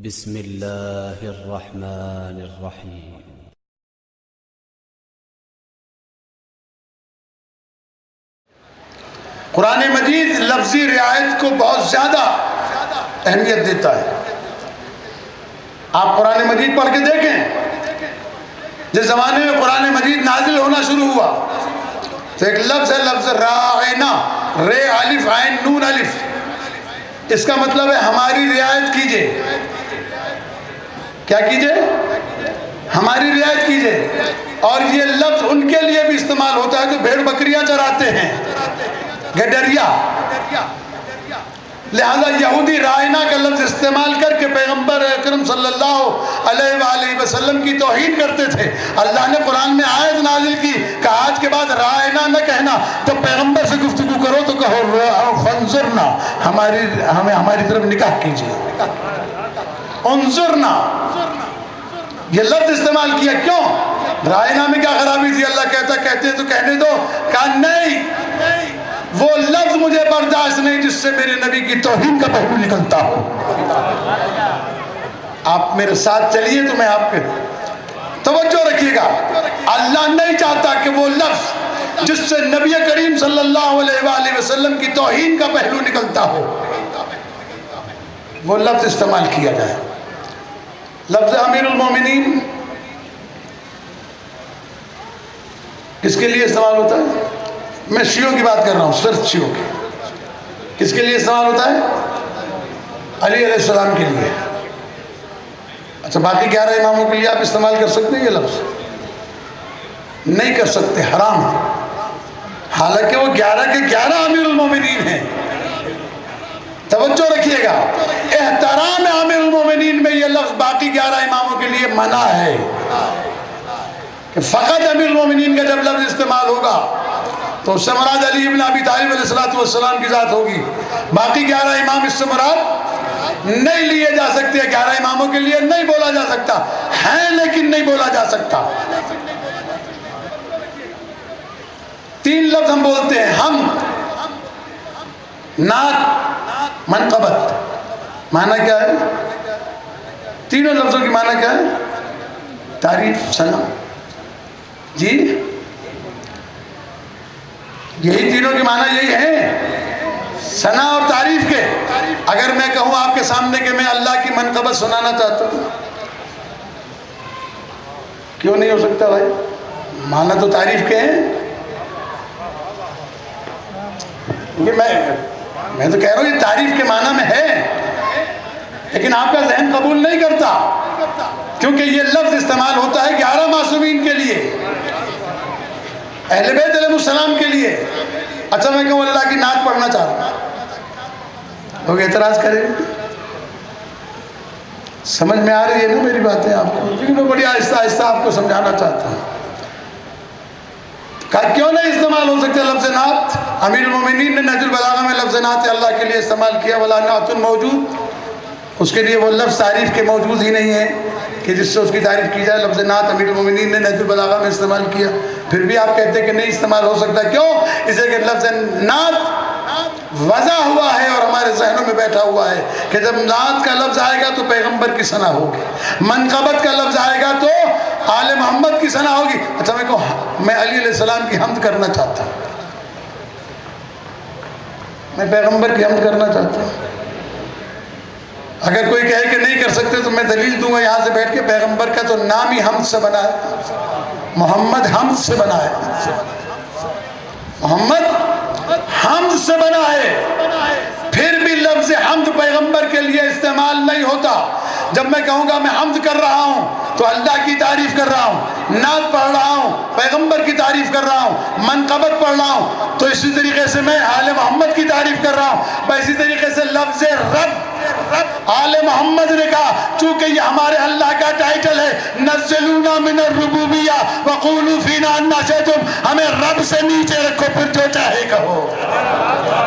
بسم اللہ الرحمن الرحیم۔ قرآن مجید لفظی رعایت کو بہت زیادہ اہمیت دیتا ہے۔ آپ قرآن مجید پڑھ کے دیکھیں، جس زمانے میں قرآن مجید نازل ہونا شروع ہوا تو ایک لفظ ہے، لفظ راعنا، رے الف عین نون الف، اس کا مطلب ہے ہماری رعایت کیجئے۔ کیا کیجئے؟ ہماری رعایت کیجئے۔ اور یہ لفظ ان کے لیے بھی استعمال ہوتا ہے جو بھیڑ بکریاں چراتے ہیں، گڈریا۔ لہذا یہودی رائنا کا لفظ استعمال کر کے پیغمبر اکرم صلی اللہ علیہ وآلہ وسلم کی توہین کرتے تھے۔ اللہ نے قرآن میں آیت نازل کی کہ آج کے بعد رائنا نہ کہنا، تو پیغمبر سے گفتگو کرو تو کہو فانظرنا، ہماری طرف نگاہ کیجئے، انظرنا۔ یہ لفظ استعمال کیا کیوں؟ رائنا میں کیا خرابی تھی؟ اللہ کہتے تو کہنے دو۔ کہا نہیں، وہ لفظ مجھے برداشت نہیں جس سے میرے نبی کی توہین کا پہلو نکلتا ہو۔ آپ میرے ساتھ چلیے تو میں آپ کے توجہ رکھیے گا۔ اللہ نہیں چاہتا کہ وہ لفظ جس سے نبی کریم صلی اللہ علیہ وآلہ وسلم کی توہین کا پہلو نکلتا ہو، وہ لفظ استعمال کیا جائے۔ لفظ امیر المومنین کس کے لیے استعمال ہوتا ہے؟ میں شیعوں کی بات کر رہا ہوں، صرف شیعوں کی۔ کس کے لیے استعمال ہوتا ہے؟ علی علیہ السلام کے لیے۔ اچھا، باقی 11 اماموں کے لیے آپ استعمال کر سکتے ہیں یہ لفظ؟ نہیں کر سکتے، حرام ہے۔ حالانکہ وہ 11 کے 11 امیر المومنین ہیں۔ توجہ رکھیے گا، احترام امیر المومنین میں یہ لفظ باقی 11 اماموں کے لیے منع ہے کہ فقط امیر المومنین کا جب لفظ استعمال ہوگا تو اس سے مراد علی ابن ابی طالب علیہ السلام کی ذات ہوگی۔ باقی 11 امام اس سے مراد نہیں لیے جا سکتے۔ 11 اماموں کے لیے نہیں بولا جا سکتا، ہیں لیکن نہیں بولا جا سکتا۔ 3 لفظ ہم بولتے ہیں، ہم، نعت، منقبت۔ معنی کیا ہے؟ تینوں لفظوں کی معنی کیا ہے؟ تعریف، ثنا۔ جی، یہی تینوں کی معنی یہی ہے، ثنا اور تعریف کے۔ اگر میں کہوں آپ کے سامنے کہ میں اللہ کی منقبت سنانا چاہتا ہوں، کیوں نہیں ہو سکتا بھائی؟ معنی تو تعریف کے ہیں۔ میں تو کہہ رہا ہوں یہ تعریف کے معنی میں ہے، لیکن آپ کا ذہن قبول نہیں کرتا، کیونکہ یہ لفظ استعمال ہوتا ہے 11 معصومین کے لیے، اہل بیت علیہ السلام کے لیے۔ اچھا، میں کہوں اللہ کی نعت پڑھنا چاہتا ہوں، لوگ اعتراض کریں؟ سمجھ میں آ رہی ہے نا میری باتیں آپ کو؟ لیکن میں بڑی آہستہ آہستہ آپ کو سمجھانا چاہتا ہوں۔ کیوں نہیں استعمال ہو سکتا لفظ نعت؟ امیر المومنین نے نہج البلاغہ میں لفظ نعت اللہ کے لیے استعمال کیا، ولا نعت موجود، اس کے لیے وہ لفظ تعریف کے موجود ہی نہیں ہے کہ جس سے اس کی تعریف کی جائے۔ لفظ نعت امیر المومنین نے نہج البلاغہ میں استعمال کیا، پھر بھی آپ کہتے ہیں کہ نہیں استعمال ہو سکتا۔ کیوں؟ اس لیے کہ لفظ نعت وضع ہوا ہے اور ہمارے ذہنوں میں بیٹھا ہوا ہے کہ جب نعت کا لفظ آئے گا تو پیغمبر کی ثنا ہوگی، منقبت کا لفظ آئے گا تو آل محمد کی ثنا ہوگی۔ اچھا، میں علی علیہ السلام کی حمد کرنا چاہتا ہوں، میں پیغمبر کی حمد کرنا چاہتا ہوں۔ اگر کوئی کہے کہ نہیں کر سکتے تو میں دلیل دوں گا یہاں سے بیٹھ کے، پیغمبر کا تو نام ہی حمد سے بنا ہے، محمد حمد سے بنا ہے، محمد حمد سے بنا ہے۔ پھر بھی لفظ حمد پیغمبر کے لیے استعمال نہیں ہوتا۔ جب میں کہوں گا میں حمد کر رہا ہوں تو اللہ کی تعریف کر رہا ہوں، نعت پڑھ رہا ہوں پیغمبر کی تعریف کر رہا ہوں، منقبت پڑھ رہا ہوں تو اسی طریقے سے میں آل محمد کی تعریف کر رہا ہوں۔ اسی طریقے سے لفظ رب آل محمد نے کہا چونکہ یہ ہمارے اللہ کا ٹائٹل ہے، نزلونا من الربوبیہ وقولوا فینا انا شئتم، ہمیں رب سے نیچے رکھو پھر جو چاہے کہو۔